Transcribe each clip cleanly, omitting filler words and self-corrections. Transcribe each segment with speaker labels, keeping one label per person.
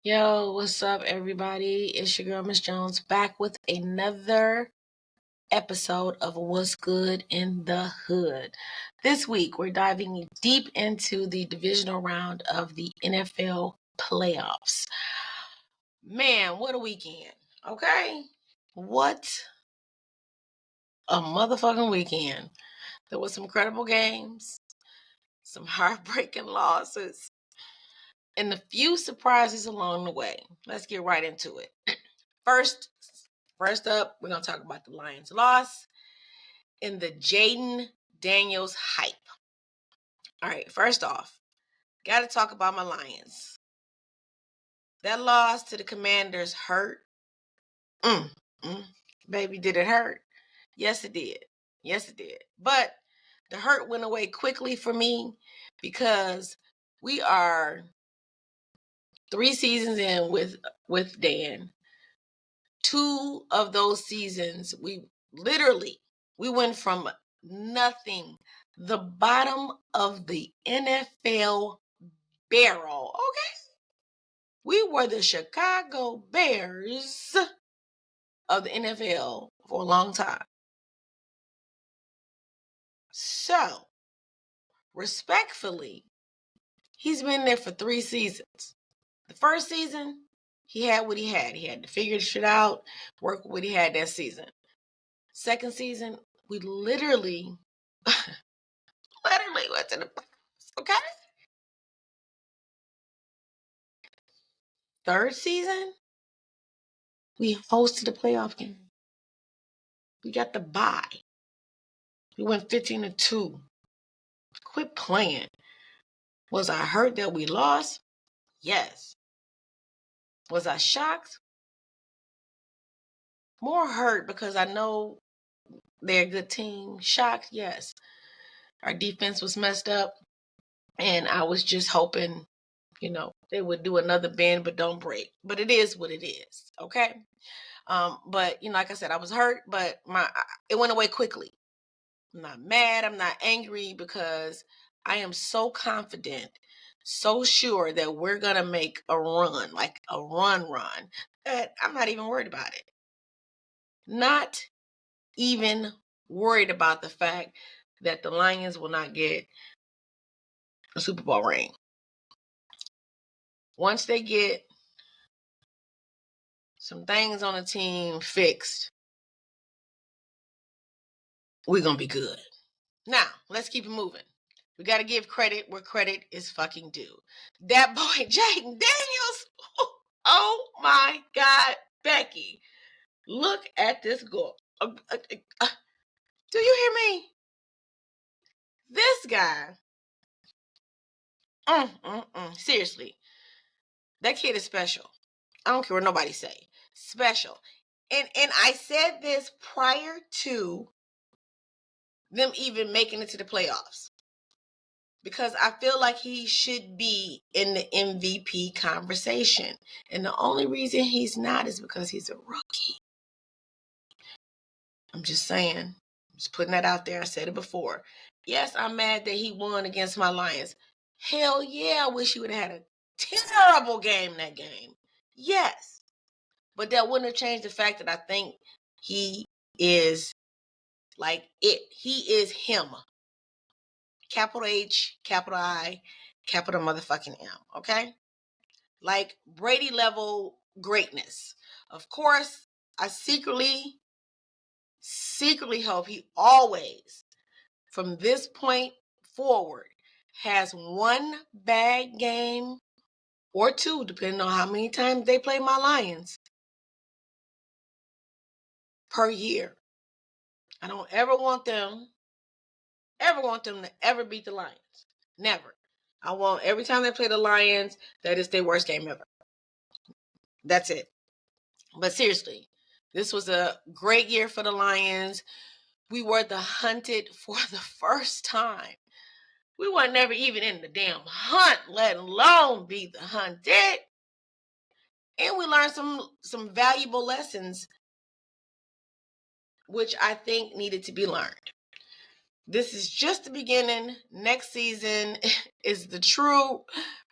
Speaker 1: Yo, what's up, everybody? It's your girl, Miss Jones, back with another episode of What's Good in the Hood. This week, we're diving deep into the divisional round of the NFL playoffs. Man, what a weekend, okay? What a motherfucking weekend. There was some incredible games, some heartbreaking losses, and a few surprises along the way. Let's get right into it. First up, we're going to talk about the Lions' loss and the Jaden Daniels hype. All right, first off, got to talk about my Lions. That loss to the Commanders hurt. Baby, did it hurt? Yes, it did. Yes, it did. But the hurt went away quickly for me because we are 3 seasons in with Dan. 2 of those seasons, we went from nothing, the bottom of the NFL barrel. Okay. We were the Chicago Bears of the NFL for a long time. So, respectfully, he's been there for 3 seasons. The first season, he had what he had. He had to figure shit out, work with what he had that season. Second season, we literally went to the playoffs, okay? Third season, we hosted a playoff game. We got the bye. We went 15-2. Quit playing. Was I hurt that we lost? Yes. Was I shocked? More hurt because I know they're a good team. Shocked? Yes. Our defense was messed up, and I was just hoping, they would do another bend but don't break. But it is what it is, okay? But, like I said, I was hurt, but it went away quickly. I'm not mad. I'm not angry because I am so confident, so sure that we're going to make a run, like a run, that I'm not even worried about it. Not even worried about the fact that the Lions will not get a Super Bowl ring. Once they get some things on the team fixed, we're going to be good. Now, let's keep it moving. We got to give credit where credit is fucking due. That boy, Jaden Daniels. Oh my God, Becky. Look at this goal. Do you hear me? This guy. Seriously. That kid is special. I don't care what nobody say. Special. And I said this prior to them even making it to the playoffs. Because I feel like he should be in the MVP conversation. And the only reason he's not is because he's a rookie. I'm just saying. I'm just putting that out there. I said it before. Yes, I'm mad that he won against my Lions. Hell yeah, I wish he would have had a terrible game that game. Yes. But that wouldn't have changed the fact that I think he is like it. He is him. Capital H, capital I, capital motherfucking M, okay? Like Brady level greatness. Of course, I secretly hope he always, from this point forward, has one bad game or 2, depending on how many times they play my Lions, per year. I don't ever want them to ever beat the Lions. Never. I want every time they play the Lions, that is their worst game ever. That's it. But seriously, this was a great year for the Lions. We were the hunted for the first time. We were never even in the damn hunt, let alone be the hunted. And we learned some valuable lessons, which I think needed to be learned. This is just the beginning. Next season is the true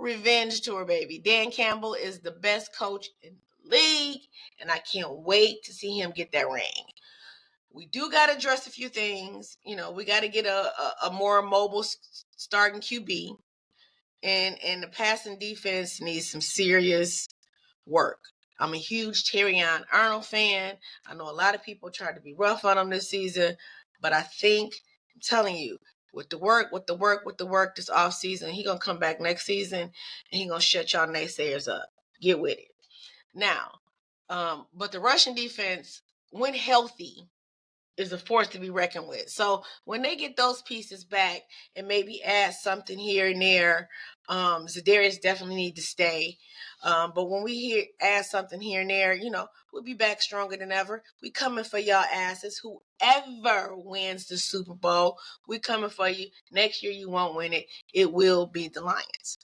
Speaker 1: revenge tour, baby. Dan Campbell is the best coach in the league, and I can't wait to see him get that ring. We do got to address a few things. We got to get a more mobile starting QB, and the passing defense needs some serious work. I'm a huge Terrion Arnold fan. I know a lot of people tried to be rough on him this season, but I'm telling you, with the work this offseason, he's going to come back next season, and he's going to shut y'all naysayers up. Get with it. Now, but the Russian defense, when healthy, is a force to be reckoned with. So when they get those pieces back and maybe add something here and there, Zadarius definitely need to stay. But when we add something here and there, we'll be back stronger than ever. We coming for y'all asses. Whoever wins the Super Bowl, we coming for you. Next year you won't win it. It will be the Lions.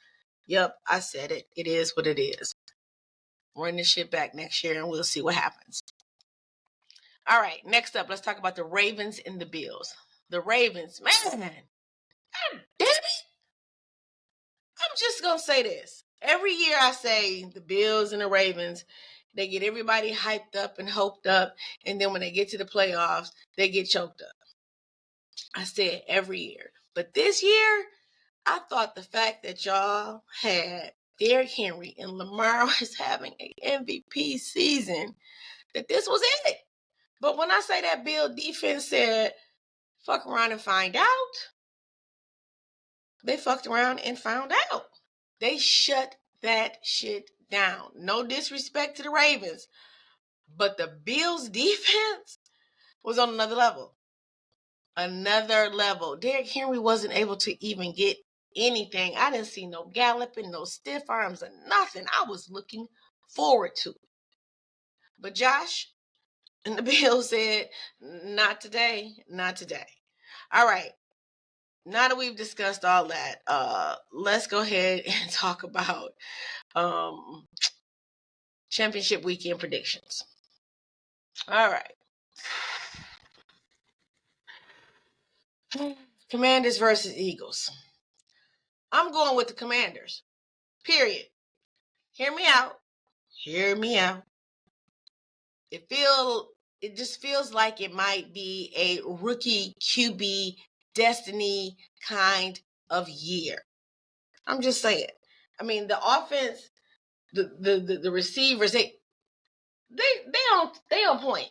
Speaker 1: Yep, I said it. It is what it is. Run this shit back next year and we'll see what happens. All right, next up, let's talk about the Ravens and the Bills. The Ravens, man, God damn it. I'm just going to say this. Every year I say the Bills and the Ravens, they get everybody hyped up and hoped up, and then when they get to the playoffs, they get choked up. I say it every year. But this year, I thought the fact that y'all had Derrick Henry and Lamar was having an MVP season, that this was it. But when I say that Bill defense said, fuck around and find out, they fucked around and found out. They shut that shit down. No disrespect to the Ravens, but the Bills defense was on another level. Another level. Derrick Henry wasn't able to even get anything. I didn't see no galloping, no stiff arms, or nothing. I was looking forward to it. But Josh and the Bills said, not today, not today. All right. Now that we've discussed all that, let's go ahead and talk about championship weekend predictions. All right. Commanders versus Eagles. I'm going with the Commanders. Period. Hear me out. Hear me out. It just feels like it might be a rookie QB destiny kind of year. I'm just saying. I mean, the offense, the receivers, they on point.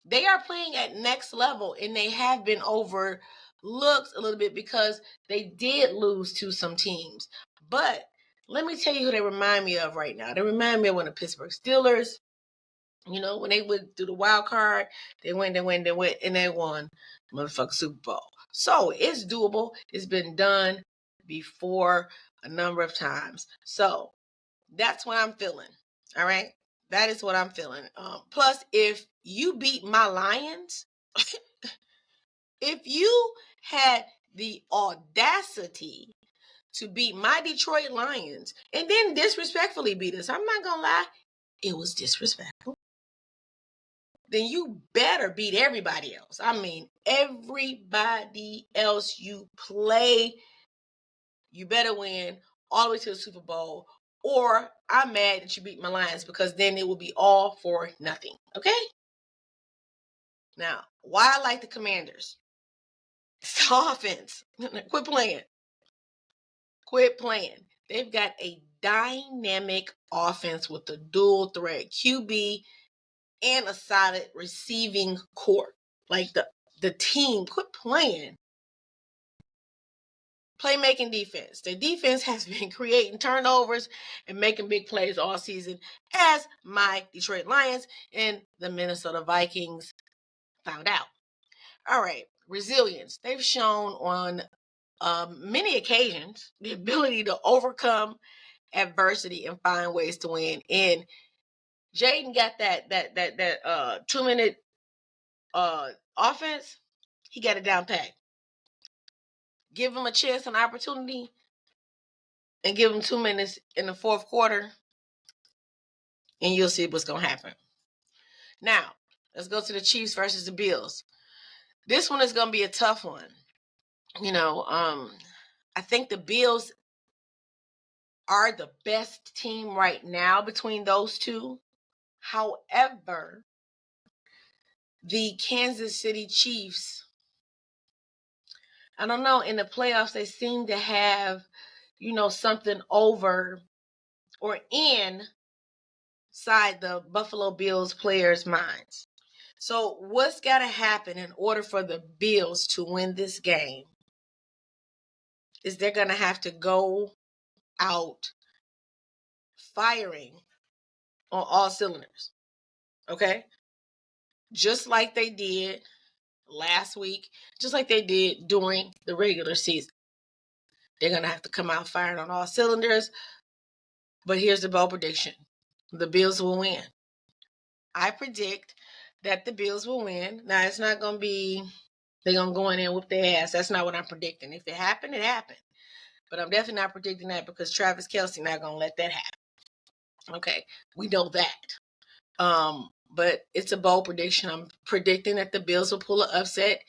Speaker 1: They are playing at next level, and they have been overlooked a little bit because they did lose to some teams. But let me tell you who they remind me of right now. They remind me of when the Pittsburgh Steelers, when they went through the wild card, they went, and they won motherfucking Super Bowl. So it's doable. It's been done before a number of times. So that's what I'm feeling. All right. That is what I'm feeling. Plus, if you beat my Lions, if you had the audacity to beat my Detroit Lions and then disrespectfully beat us, I'm not going to lie, it was disrespectful. Then you better beat everybody else. I mean, everybody else you play, you better win all the way to the Super Bowl, or I'm mad that you beat my Lions, because then it will be all for nothing. Okay? Now, why I like the Commanders? It's the offense. Quit playing. Quit playing. They've got a dynamic offense with a dual threat QB and a solid receiving core. Like the team, quit playing. Playmaking defense. The defense has been creating turnovers and making big plays all season, as my Detroit Lions and the Minnesota Vikings found out. All right, resilience. They've shown on many occasions the ability to overcome adversity and find ways to win. And Jaden got that 2-minute offense. He got it down pat. Give him a chance, an opportunity, and give him 2 minutes in the fourth quarter, and you'll see what's going to happen. Now, let's go to the Chiefs versus the Bills. This one is going to be a tough one. I think the Bills are the best team right now between those two. However, the Kansas City Chiefs, I don't know, in the playoffs, they seem to have, something over or inside the Buffalo Bills players' minds. So what's got to happen in order for the Bills to win this game is they're going to have to go out firing on all cylinders. Okay? Just like they did last week, just like they did during the regular season. They're going to have to come out firing on all cylinders. But here's the bold prediction. The Bills will win. I predict that the Bills will win. Now, it's not going to be, they're going to go in there and whoop their ass. That's not what I'm predicting. If it happened, it happened. But I'm definitely not predicting that because Travis Kelce not going to let that happen. Okay, we know that. But it's a bold prediction. I'm predicting that the Bills will pull an upset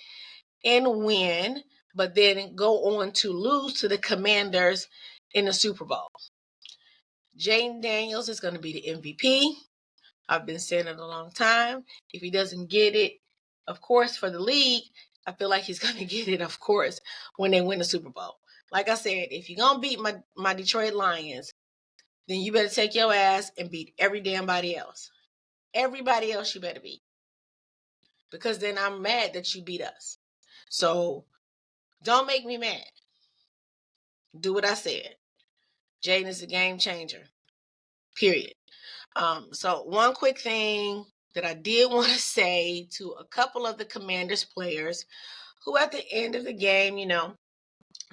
Speaker 1: and win, but then go on to lose to the Commanders in the Super Bowl. Jaden Daniels is going to be the MVP. I've been saying it a long time. If he doesn't get it, of course, for the league, I feel like he's going to get it, of course, when they win the Super Bowl. Like I said, if you're going to beat my Detroit Lions, then you better take your ass and beat every damn body else. Everybody else you better beat. Because then I'm mad that you beat us. So don't make me mad. Do what I said. Jaden is a game changer. Period. So one quick thing that I did want to say to a couple of the Commanders players who at the end of the game,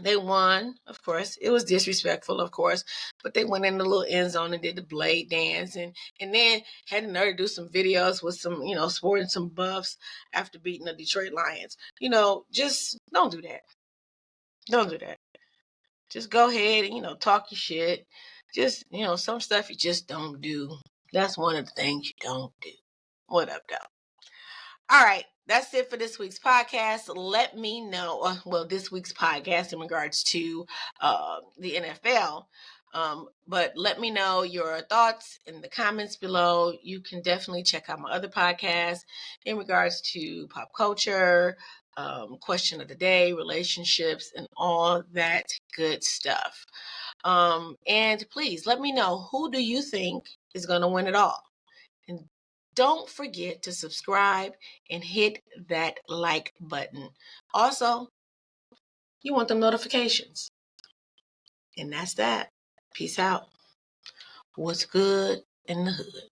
Speaker 1: they won, of course. It was disrespectful, of course, but they went in the little end zone and did the blade dance and then had the nerve to do some videos with some, sporting some buffs after beating the Detroit Lions. Just don't do that. Don't do that. Just go ahead and, talk your shit. Just, some stuff you just don't do. That's one of the things you don't do. What up, though? All right, that's it for this week's podcast. Let me know, this week's podcast in regards to the NFL. But let me know your thoughts in the comments below. You can definitely check out my other podcasts in regards to pop culture, question of the day, relationships, and all that good stuff. And please let me know, who do you think is going to win it all? And don't forget to subscribe and hit that like button. Also, you want them notifications. And that's that. Peace out. What's good in the hood?